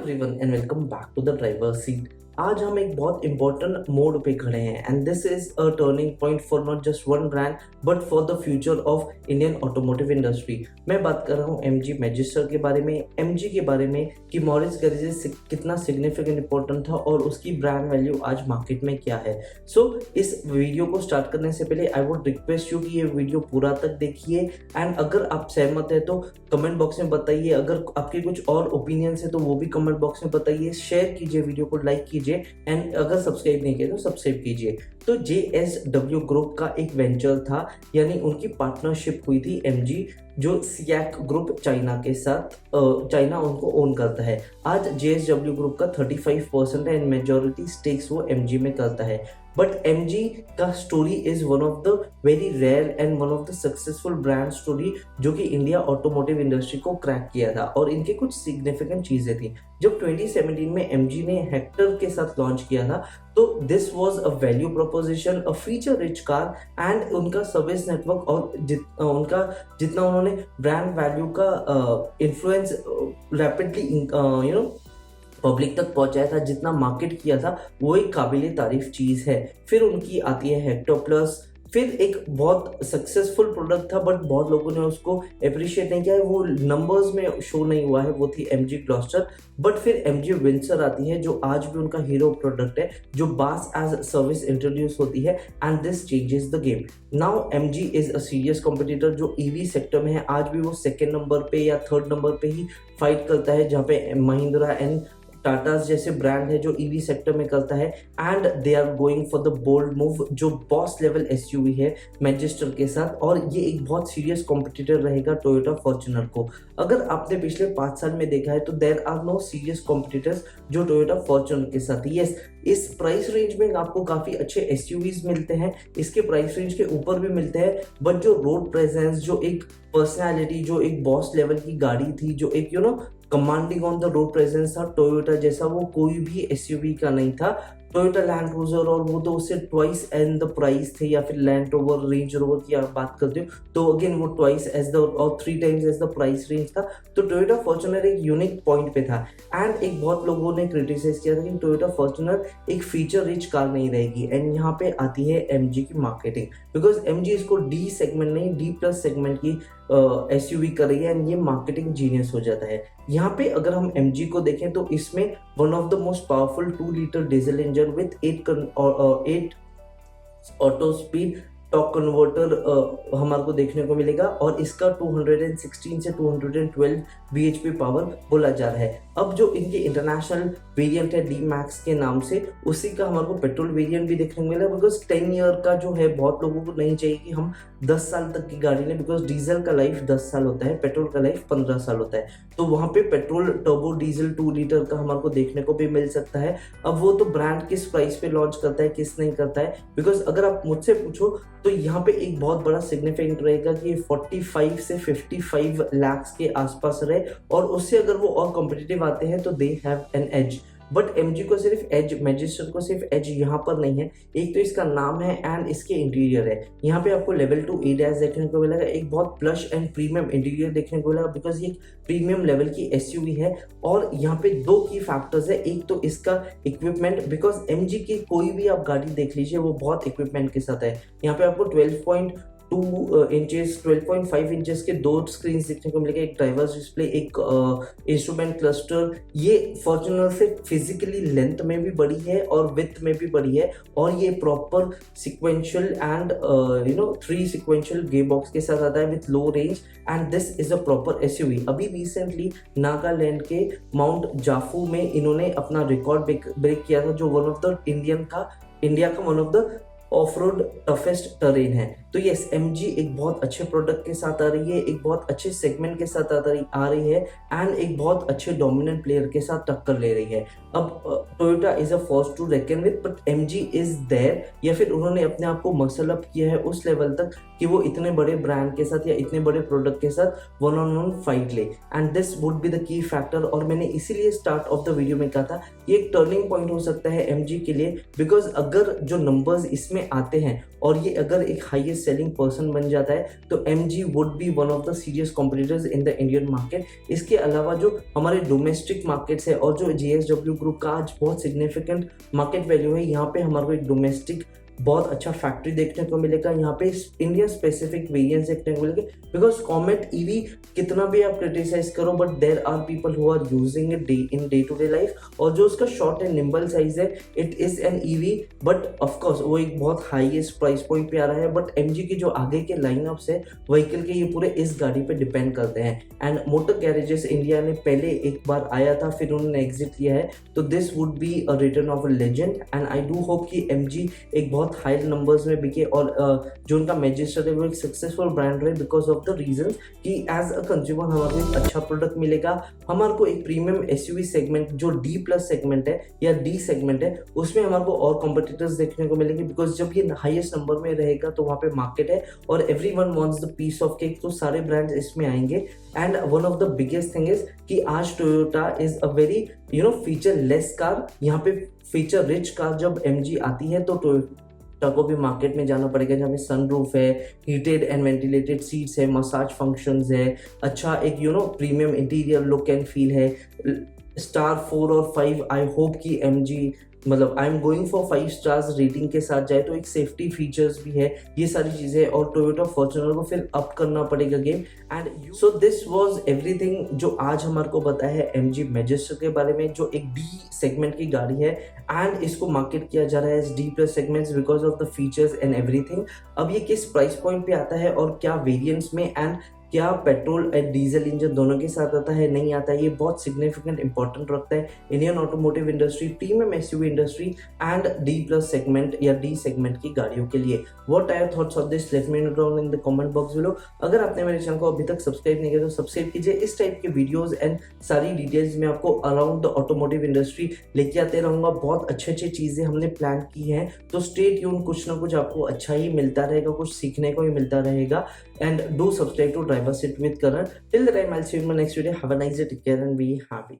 Everyone and welcome back to the driver seat. आज हम एक बहुत इंपॉर्टेंट मोड पे खड़े हैं and this is a turning point for not just one brand but for the future of Indian automotive industry. मैं बात कर रहा हूँ एमजी मैजिस्टर के बारे में, एमजी के बारे में कि मॉरिस गैरेजेस कितना सिग्निफिकेंट इंपॉर्टेंट था और उसकी ब्रांड वैल्यू आज मार्केट में क्या है। सो इस वीडियो को स्टार्ट करने से पहले आई वुड रिक्वेस्ट यू कि ये वीडियो पूरा तक देखिए एंड अगर आप सहमत है तो कमेंट बॉक्स में बताइए, अगर आपके कुछ और ओपिनियंस है तो वो भी कमेंट बॉक्स में बताइए, शेयर कीजिए, वीडियो को लाइक कीजिए एंड अगर सब्सक्राइब नहीं किया तो सब्सक्राइब कीजिए। तो JSW ग्रुप का एक वेंचर था, यानी उनकी पार्टनरशिप हुई थी एमजी जो सियाक ग्रुप चाइना के साथ, चाइना उनको ओन करता है। आज JSW ग्रुप का 35% है एंड मेजॉरिटी स्टेक्स वो एमजी में करता है। बट एमजी का story is one of the very rare and one of the successful brand story जो कि इंडिया ऑटोमोटिव इंडस्ट्री को क्रैक किया था और इनके कुछ सिग्निफिकेंट चीजें थी। जब 2017 में एमजी ने हेक्टर के साथ लॉन्च किया था तो this was a value proposition, a feature rich car and उनका सर्विस नेटवर्क और उनका जितना उन्होंने ब्रांड वैल्यू का इन्फ्लुएंस रैपिडली पब्लिक तक पहुंचाया था, जितना मार्केट किया था, वो एक काबिले तारीफ चीज है। फिर उनकी आती है हेक्टर प्लस, फिर एक बहुत सक्सेसफुल प्रोडक्ट था बट बहुत लोगों ने उसको अप्रिशिएट नहीं किया है, वो नंबर्स में शो नहीं हुआ है, वो थी एमजी ग्लॉस्टर। बट फिर एमजी विंसर आती है जो आज भी उनका हीरो प्रोडक्ट है, जो बास एज सर्विस इंट्रोड्यूस होती है and this changes the game. Now MG is a serious competitor जो ईवी सेक्टर में है। आज भी वो सेकेंड नंबर पे या थर्ड नंबर पे ही फाइट करता है, जहाँ पे महिंद्रा एंड टाटास जैसे ब्रांड है जो ईवी सेक्टर में करता है and they are going for the bold move जो बॉस लेवल एसयूवी है मैजिस्टर के साथ, और ये एक बहुत सीरियस कॉम्पिटिटर रहेगा टोयोटा फॉर्च्यूनर को। अगर आपने पिछले 5 साल में देखा है तो there are no serious competitors जो टोयोटा फॉर्च्यूनर के साथ। यस, इस प्राइस रेंज में आपको काफी अच्छे एसयूवीज मिलते हैं, इसके प्राइस रेंज के ऊपर भी मिलते हैं, बट जो रोड प्रेजेंस, जो एक पर्सनैलिटी, जो एक बॉस लेवल की गाड़ी थी, जो एक commanding on the road presence था, टोयोटा जैसा वो कोई भी एसयूवी का नहीं था। टोयोटा लैंड क्रूजर और वो तो उससे ट्वाइस एंड द प्राइस थे, या फिर लैंड रोवर, रेंज रोवर की आप बात करते हो तो अगेन वो ट्वाइस एज द और 3 times as the price range था। तो टोयोटा फॉर्च्यूनर एक यूनिक पॉइंट पे था एंड एक बहुत लोगों ने क्रिटिसाइज किया था कि टोयोटा फॉर्च्यूनर एक फीचर रिच कार नहीं रहेगी। एंड यहाँ पे आती है एमजी की मार्केटिंग, बिकॉज एमजी इसको डी सेगमेंट नहीं डी प्लस सेगमेंट की एसयूवी कर रही है एंड ये मार्केटिंग जीनियस हो जाता है। यहाँ पे अगर हम एमजी को देखें तो इसमें one of the most powerful 2 litre diesel engine with 8 auto speed torque converter हमारे को देखने को मिलेगा और इसका 216 से 212 bhp पावर बोला जा रहा है। अब जो इनके इंटरनेशनल वेरिएंट है डी मैक्स के नाम से, उसी का हमारे को पेट्रोल वेरिएंट भी देखने को मिला, बिकॉज 10 ईयर का जो है बहुत लोगों को नहीं चाहिए कि हम 10 साल तक की गाड़ी लें, बिकॉज डीजल का लाइफ 10 साल होता है, पेट्रोल का लाइफ 15 साल होता है। तो वहाँ पे पेट्रोल टर्बो डीजल 2 लीटर का हमारे को देखने को भी मिल सकता है। अब वो तो ब्रांड किस प्राइस पे लॉन्च करता है, किस नहीं करता है, बिकॉज अगर आप मुझसे पूछो तो यहाँ पे एक बहुत बड़ा सिग्निफिकेंट रहेगा कि 45 से 55 लाख के आसपास रहे, और उससे अगर वो और कॉम्पिटिटिव आते हैं तो they have an edge. But MG को सिर्फ एज, मैजिस्टर को सिर्फ एज यहाँ पर नहीं है, एक तो इसका नाम है एंड इसके इंटीरियर है। यहाँ पे आपको लेवल 2 ADAS देखने को मिलेगा, एक बहुत प्लश एंड प्रीमियम इंटीरियर देखने को मिलेगा, बिकॉज ये प्रीमियम लेवल की एसयूवी है। और यहाँ पे 2 की फैक्टर्स है, एक तो इसका इक्विपमेंट, बिकॉज एमजी की कोई भी आप गाड़ी देख लीजिए वो बहुत इक्विपमेंट के साथ है। यहाँ पे आपको 12.2 इंचेस 12.5 इंचेस के 2 स्क्रीन देखने को मिलेगा, एक ड्राइवर्स डिस्प्ले, एक इंस्ट्रूमेंट क्लस्टर। ये फॉर्च्यूनर से फिजिकली लेंथ में भी बड़ी है और विड्थ में भी बड़ी है, और ये proper sequential and 3 sequential gear box के साथ आता है with low range and this is a proper SUV. अभी रिसेंटली नागालैंड के माउंट जाफू में इन्होंने अपना रिकॉर्ड ब्रेक किया था, जो वन ऑफ द इंडिया का one of the of road toughest train है। तो यस, एमजी एक बहुत अच्छे प्रोडक्ट के साथ आ रही है, एक बहुत अच्छे सेगमेंट के साथ आ रही है एंड एक बहुत अच्छे डोमिनेंट प्लेयर के साथ टक्कर ले रही है। अब Toyota is a force to reckon with, but MG is there, या फिर उन्होंने अपने आप को मसल अप किया है उस लेवल तक कि वो इतने बड़े ब्रांड के साथ या इतने बड़े प्रोडक्ट के साथ वन ऑन वन फाइट ले, and this would be the key factor. और मैंने इसीलिए स्टार्ट ऑफ द वीडियो में कहा था ये एक टर्निंग पॉइंट हो सकता है एमजी के लिए, बिकॉज अगर जो नंबर्स इसमें आते हैं और ये अगर एक हाईएस्ट सेलिंग पर्सन बन जाता है तो MG would be one of the serious competitors in the Indian market. इसके अलावा जो हमारे डोमेस्टिक मार्केट्स है और जो JSW ग्रुप का आज बहुत सिग्निफिकेंट मार्केट वैल्यू है, यहाँ पे हमारे को एक डोमेस्टिक बहुत अच्छा फैक्ट्री देखने को मिलेगा। यहाँ पे इंडिया स्पेसिफिक वेरिएंट्स देखने को मिलेंगे, बिकॉज कॉमेट ईवी कितना भी आप क्रिटिसाइज करो but there are people who are using it in day to day life, और जो उसका शॉर्ट एंड निम्बल साइज है it is an EV, but of course वो एक बहुत हाईएस्ट प्राइस पॉइंट पे आ रहा है। बट MG के जो आगे के लाइनअप्स है व्हीकल के, ये पूरे इस गाड़ी पे डिपेंड करते हैं। एंड मोटर गैरेजेस इंडिया ने पहले एक बार आया था, फिर उन्होंने एग्जिट किया है, तो this would be a return of a legend. And I do hope कि MG एक बहुत हाई नंबर्स में बिके और जो उनका मैजिस्टर है वो एक सक्सेसफुल ब्रांड रहे, बिकॉज ऑफ द रीजन कि एज अ कंज्यूमर हमारे को एक अच्छा प्रोडक्ट मिलेगा। हमारे को एक प्रीमियम SUV सेगमेंट जो D+ सेगमेंट है या D सेगमेंट है उसमें हमारे को और कॉम्पिटिटर्स देखने को मिलेंगे, बिकॉज जब ये हाईएस्ट नंबर में रहेगा तो वहाँ पे मार्केट है और everyone wants the piece of cake, तो सारे ब्रांड्स इसमें आएंगे। And one of the biggest thing is कि आज Toyota is a very featureless car. यहाँ पे फीचर रिच कार जब MG आती है तो टोयोटा को भी मार्केट में जाना पड़ेगा, जहाँ पे सनरूफ है, हीटेड एंड वेंटिलेटेड सीट्स है, मसाज फंक्शंस है, अच्छा एक premium interior look and feel है। स्टार 4 और 5 आई होप कि MG मतलब I am going for 5 stars rating के साथ जाए, तो एक सेफ्टी फीचर्स भी है, ये सारी चीज़ें। और टोयोटा फॉर्च्यूनर को फिर अप करना पड़ेगा game. And so this was everything जो आज हमारे को पता है MG मैजिस्टर के बारे में, जो एक D सेगमेंट की गाड़ी है एंड इसको मार्केट किया जा रहा है D+ segments because of the features and everything. अब ये किस प्राइस पॉइंट पे आता है और क्या वेरिएंट्स में, एंड क्या पेट्रोल एंड डीजल इंजन दोनों के साथ आता है नहीं आता है, ये बहुत सिग्निफिकेंट इंपॉर्टेंट रखता है Indian automotive industry, premium SUV industry and D+ segment या D सेगमेंट की गाड़ियों के लिए। What are your thoughts of this? Let me know down in the comment box below. अगर आपने मेरे चैनल को अभी तक सब्सक्राइब नहीं किया तो सब्सक्राइब कीजिए। इस टाइप के वीडियोस एंड सारी डिटेल्स में आपको अराउंड द ऑटोमोटिव इंडस्ट्री लेके आते रहूंगा। बहुत अच्छी अच्छी चीजें हमने प्लान की हैं, तो स्टे ट्यून, कुछ ना कुछ आपको अच्छा ही मिलता रहेगा, कुछ सीखने को ही मिलता रहेगा। And do subscribe to driver seat with Karan. Till the time, I'll see you in my next video. Have a nice day, take care and be happy.